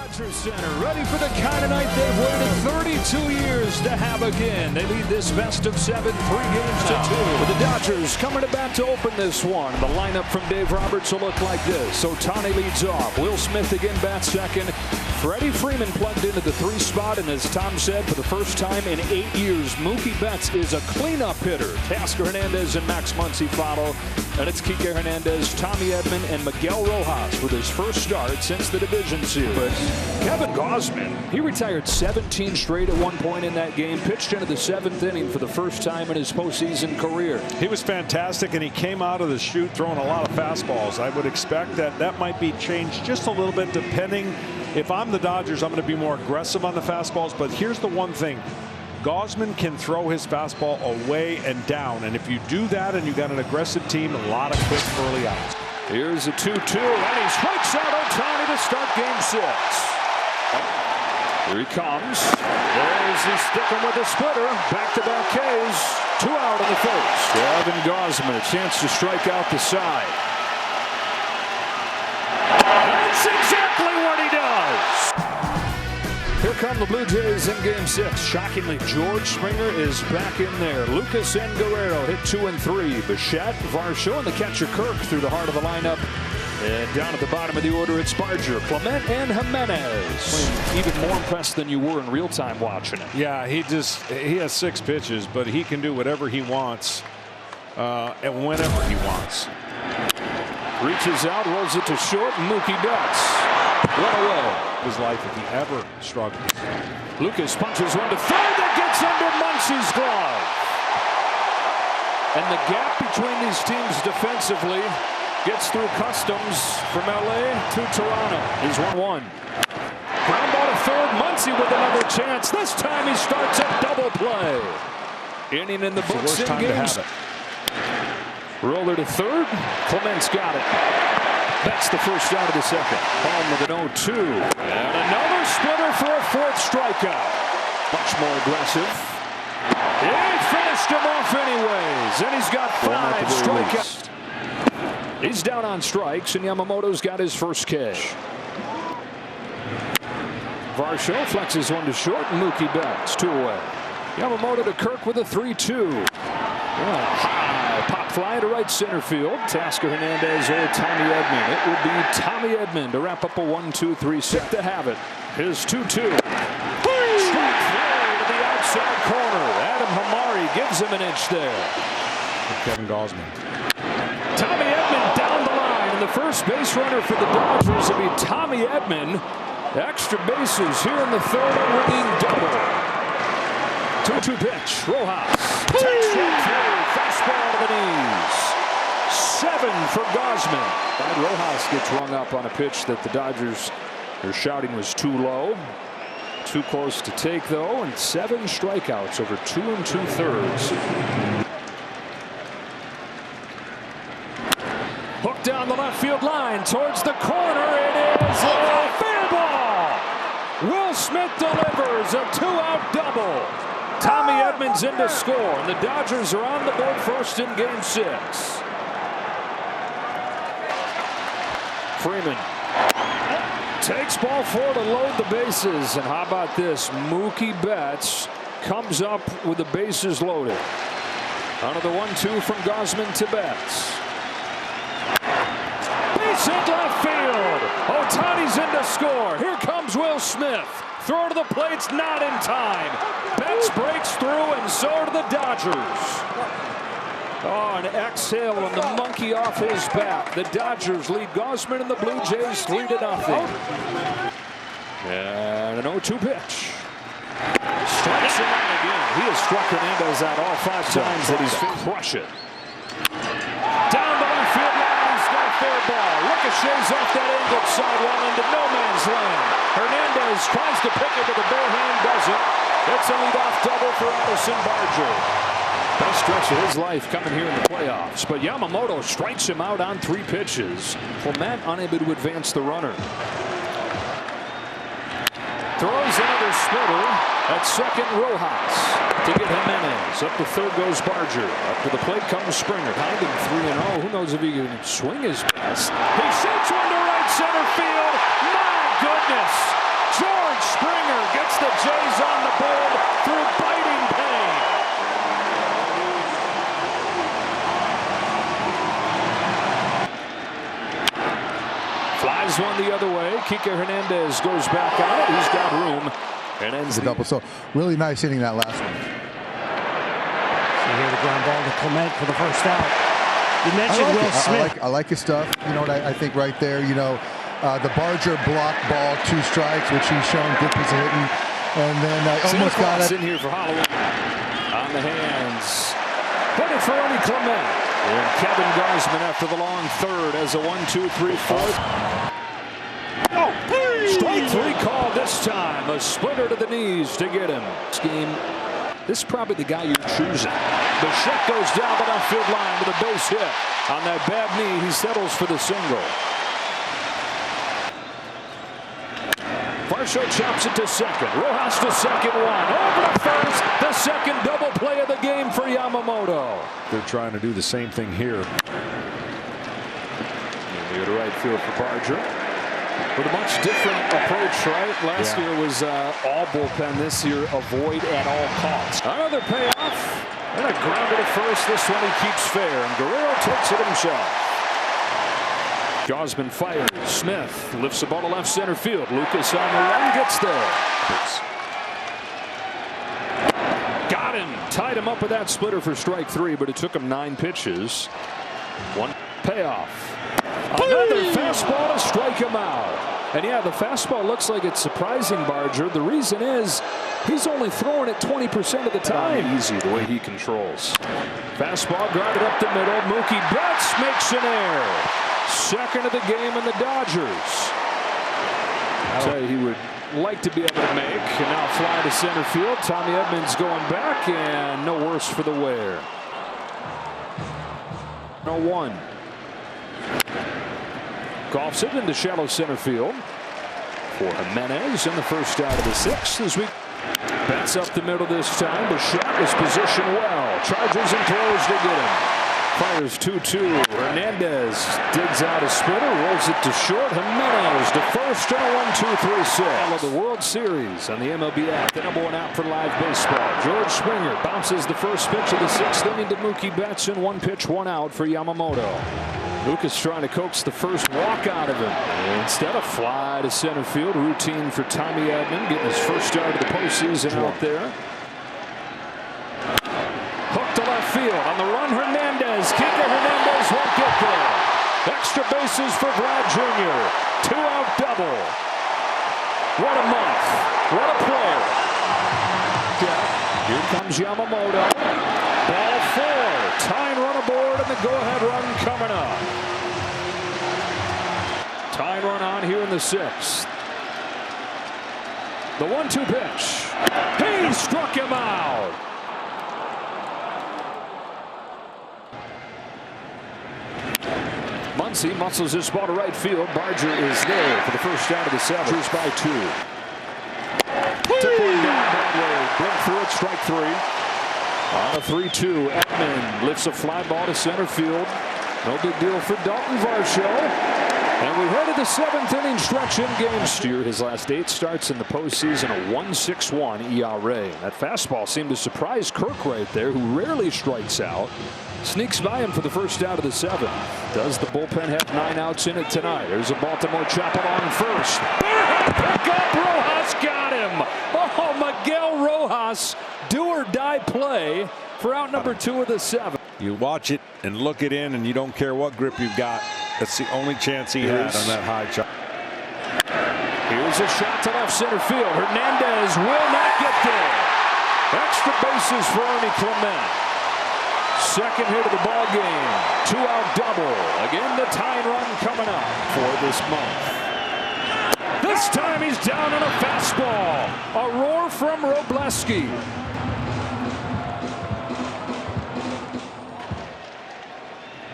Rogers Center, ready for the kind of night they've waited 32 years to have again. They lead this best of 7, 3 games to 2. With the Dodgers coming to bat to open this one. The lineup from Dave Roberts will look like this. Ohtani leads off. Will Smith again bats second. Freddie Freeman plugged into the 3 spot, and as Tom said, for the first time in 8 years, Mookie Betts is a cleanup hitter. Teoscar Hernandez and Max Muncy follow, and it's Kike Hernandez, Tommy Edman, and Miguel Rojas with his first start since the division series. But Kevin Gausman, he retired 17 straight at one point in that game, pitched into the 7th inning for the first time in his postseason career. He was fantastic, and he came out of the chute throwing a lot of fastballs. I would expect that might be changed just a little bit depending. If I'm the Dodgers, I'm going to be more aggressive on the fastballs. But here's the one thing. Gausman can throw his fastball away and down. And if you do that and you got an aggressive team, a lot of quick early outs. Here's a 2-2, and he strikes out Ohtani to start game 6. Here he comes. There's he sticking with the splitter. Back-to-back Ks. 2 out in the first. Kevin Gausman, a chance to strike out the side. That's exactly what he does. Here come the Blue Jays in game 6. Shockingly, George Springer is back in there. Lucas and Guerrero hit 2 and 3. Bichette, Varsho, and the catcher Kirk through the heart of the lineup. And down at the bottom of the order, it's Barger, Clement, and Jimenez. Even more impressed than you were in real time watching it. Yeah, he has 6 pitches, but he can do whatever he wants and whenever he wants. Reaches out, rolls it to short, Mookie Betts. Run away. His life if he ever struggles. Lucas punches one to third that gets under Muncy's glove. And the gap between these teams defensively gets through Customs from LA to Toronto. He's 1-1. Ground ball to third, Muncy with another chance. This time he starts a double play. Inning in the books in games. Roller to third. Clement's got it. That's the first out of the second. Home with an 0-2. And another splitter for a 4th strikeout. Much more aggressive. He finished him off anyways. And he's got 5 strikeouts. He's down on strikes, and Yamamoto's got his first K. Varsho flexes one to short. Mookie Betts 2 away. Yamamoto to Kirk with a 3-2. High pop fly to right center field. Teoscar Hernandez or Tommy Edman. It will be Tommy Edman to wrap up a 1-2-3 set to have it. His 2-2. Strike 3 to the outside corner. Adam Hamari gives him an inch there. Kevin Gausman. Tommy Edman down the line, and the first base runner for the Dodgers will be Tommy Edman. Extra bases here in the 3rd, a winning double. 2-2 pitch. Rojas takes 1-2. Fastball to the knees. 7 for Gausman. Rojas gets rung up on a pitch that the Dodgers are shouting was too low. Too close to take, though, and 7 strikeouts over 2 2/3. Hooked down the left field line towards the corner. It is a fair ball. Will Smith delivers a 2-out double. Tommy Edman's in to score, and the Dodgers are on the board first in game 6. Freeman takes ball 4 to load the bases, and how about this? Mookie Betts comes up with the bases loaded. Another 1-2 from Gausman to Betts. Base hit left field. Ohtani's in to score. Here comes Will Smith. Throw to the plate's not in time. Betts breaks through, and so do the Dodgers. Oh, an exhale and the monkey off his back. The Dodgers lead Gausman and the Blue Jays 3-0. And an 0-2 pitch. Strikes him out again. He has struck Hernandez out all 5 times that he's crush it. Down the left field line, he's got a fair ball. Ricochets off that angled sideline into no man's land. Hernandez tries to pick it with a bare hand, doesn't. It's a leadoff double for Addison Barger. Best stretch of his life coming here in the playoffs. But Yamamoto strikes him out on 3 pitches. Clement unable to advance the runner. Throws another splitter at second. Rojas to get Jimenez. Up to third goes Barger. Up to the plate comes Springer. Behind him 3-0. Who knows if he can swing his best. He shoots one to right center field. My goodness. George Springer gets the Jays on the board through biting pain. Flies one the other way. Kike Hernandez goes back on it. He's got room and ends the double. So really nice hitting that last one. So here the ground ball to Clement for the first out. You mentioned Will Smith. I like his stuff. You know what I think right there. You know, the Barger block ball, 2 strikes, which he's shown good piece of hitting, and then almost got it in here for Holloway on the hands. Headed for Ernie Clement. And Kevin Gausman after the long third as a 1-2-3-4. Strike 3 call this time. A splitter to the knees to get him. Scheme. This is probably the guy you're choosing. The shot goes down the left field line with a base hit. On that bad knee, he settles for the single. Varsho chops it to second. Rojas to second one. Over to first. The second double play of the game for Yamamoto. They're trying to do the same thing here. Here to right field for Barger. With a much different approach, right? Last year was all bullpen. This year, avoid at all costs. Another payoff. And a grounder to first. This one he keeps fair. And Guerrero takes it himself. Gausman fires. Smith lifts the ball to left center field. Lucas on the run, gets there. Got him. Tied him up with that splitter for strike 3, but it took him 9 pitches. One payoff. Another fastball to strike him out. And yeah, the fastball looks like it's surprising Barger. The reason is he's only throwing it 20% of the time. Easy the way he controls. Fastball grounded up the middle. Mookie Betts makes an error. Second of the game in the Dodgers. I'll tell you, he would like to be able to make. And now fly to center field. Tommy Edmonds going back, and no worse for the wear. 0-1. Golfs it into shallow center field for Jimenez in the first out of the 6th. As we bats up the middle this time. Bichette is positioned well. Charges and throws to get him. Fires 2-2. Hernandez digs out a splitter, rolls it to short. Jimenez to first and a 1-2-3-6. Of the World Series on the MLB app, the #1 app for live baseball. George Springer bounces the first pitch of the 6th inning to Mookie Betts, in 1 pitch, 1 out for Yamamoto. Lucas trying to coax the first walk out of him. Instead of fly to center field. Routine for Tommy Edman, getting his first start of the postseason out there. Hook to left field. On the run, Hernandez. Kike Hernandez won't get there. Extra bases for Brad Jr. 2-out double. What a month. What a player. Here comes Yamamoto. Ball 4. Tying run aboard, and the go-ahead run coming up. Tying run on here in the 6th. The 1-2 pitch. He struck him out. Muncy muscles this ball to right field. Barger is there for the first out of the 7th. By 2. Took one down Broadway. Blink through it. Strike 3. On a 3-2, Edman lifts a fly ball to center field. No big deal for Dalton Varsho. And we head to the 7th inning stretch in game. Steer his last 8 starts in the postseason, a 1.61 ERA. That fastball seemed to surprise Kirk right there, who rarely strikes out. Sneaks by him for the first out of the 7th. Does the bullpen have 9 outs in it tonight? There's a Baltimore chop along first. Pick up. Rojas got him. Oh, Miguel Rojas. Do or die play for out number 2 of the 7th. You watch it and look it in, and you don't care what grip you've got. That's the only chance he had on that high chop. Here's a shot to left center field. Hernandez will not get there. Extra bases for Ernie Clement. Second hit of the ball game. 2-out double. Again, the tying run coming up for this month. This time he's down on a fastball. A roar from Robleski.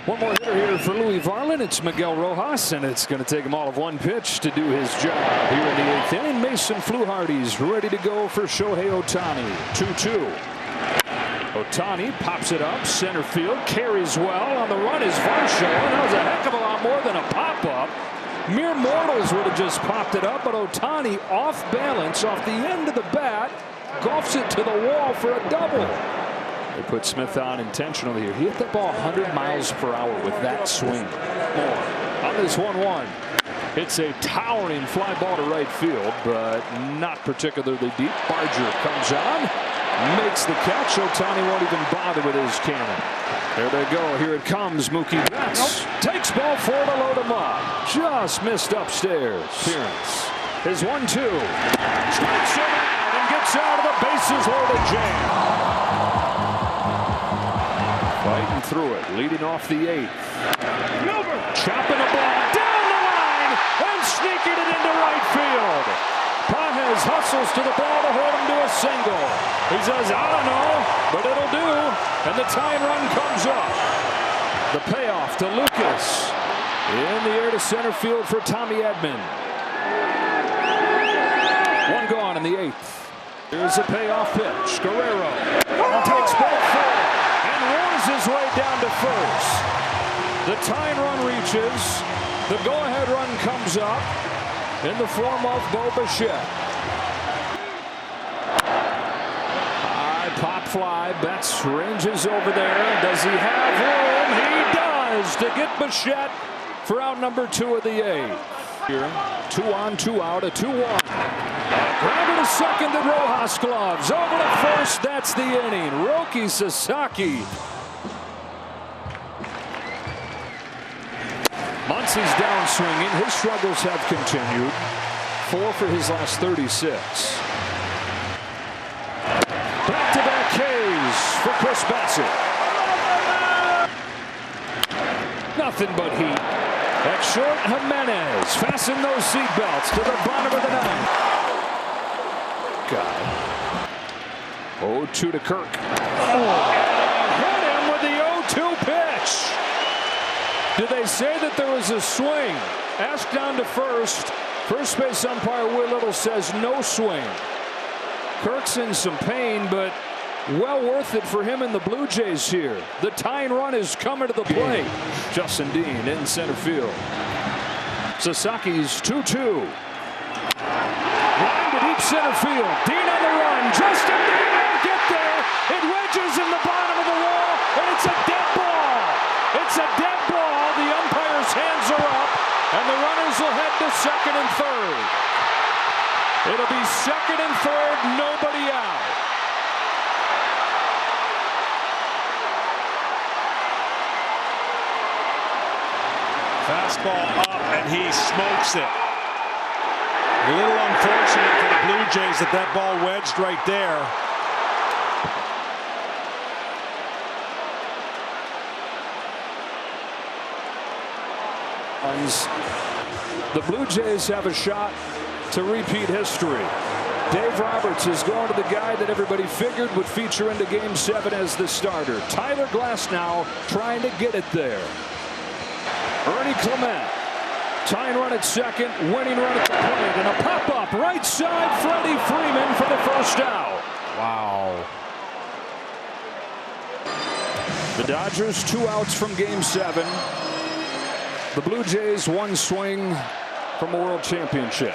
One more hitter here for Louis Varland. It's Miguel Rojas, and it's going to take him all of 1 pitch to do his job. Here in the 8th inning, Mason Fluharty's ready to go for Shohei Ohtani. 2-2. Ohtani pops it up center field, carries well. On the run is Varsho, and that was a heck of a lot more than a pop. pop-up. Mere mortals would have just popped it up, but Ohtani off balance off the end of the bat, golfs it to the wall for a double. They put Smith on intentionally here. He hit that ball 100 miles per hour with that swing. More on this 1-1. It's a towering fly ball to right field, but not particularly deep. Barger comes on, makes the catch. Ohtani won't even bother with his cannon. There they go. Here it comes. Mookie Betts takes ball 4 to load him up. Just missed upstairs. Appearance. His 1-2. Strikes him out and gets out of the bases loaded jam. Fighting through it. Leading off the 8th. Chopping a ball down the line and sneaking it into right field. Pages hustles to the ball to hold him to a single. He says, I don't know, but it'll do. And the tying run comes up. The payoff to Lucas. In the air to center field for Tommy Edman. 1 gone in the 8th. Here's a payoff pitch. Guerrero takes ball 4 and roars his way down to first. The tying run reaches. The go-ahead run comes up in the form of Bo Bichette. High pop fly. Betts ranges over there. Does he have room? He does to get Bichette for out number 2 of the 8th. Here, 2 on, 2 out, a 2-1. Grounder to second, the Rojas gloves. Over to first, that's the inning. Roki Sasaki. Muncy's down swinging. His struggles have continued. 4 for his last 36. Back-to-back Ks for Chris Bassett. Nothing but heat. At short, Jimenez. Fasten those seatbelts to the bottom of the 9th. God. 0-2 to Kirk. Hit him with the 0-2 pitch. Did they say that there was a swing? Asked down to first. First base umpire Will Little says no swing. Kirk's in some pain, but well worth it for him and the Blue Jays here. The tying run is coming to the plate. Justin Dean in center field. Sasaki's 2-2. Line to deep center field. Dean on the run. Justin Dean won't get there. It wedges in the bottom of the wall, and it's a dead ball. It's a dead ball. The umpire's hands are up, and the runners will head to second and third. It'll be second and third, nobody out. Fastball up, and he smokes it. A little unfortunate for the Blue Jays that that ball wedged right there. The Blue Jays have a shot to repeat history. Dave Roberts is going to the guy that everybody figured would feature into Game 7 as the starter. Tyler Glasnow trying to get it there. Ernie Clement, tying run at second, winning run at the plate, and a pop-up right side, Freddie Freeman for the first out. Wow. The Dodgers 2 outs from Game 7. The Blue Jays 1 swing from a World Championship.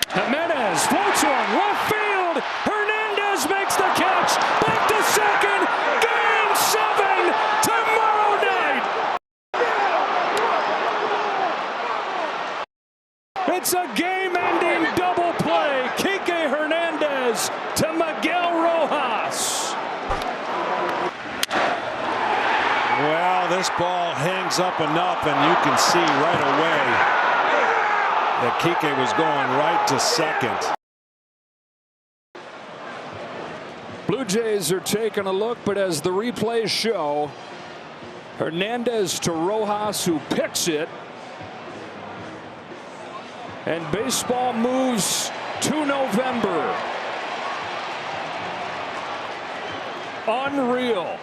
Jimenez floats one, left field. Hernandez makes the catch. Back to second. Game 7 tomorrow night. It's a game-ending double play. Kike Hernandez to Miguel Rojas. Well, this ball hangs up enough, and you can see right away that Kike was going right to second. Blue Jays are taking a look, but as the replays show, Hernandez to Rojas, who picks it. And baseball moves to November. Unreal.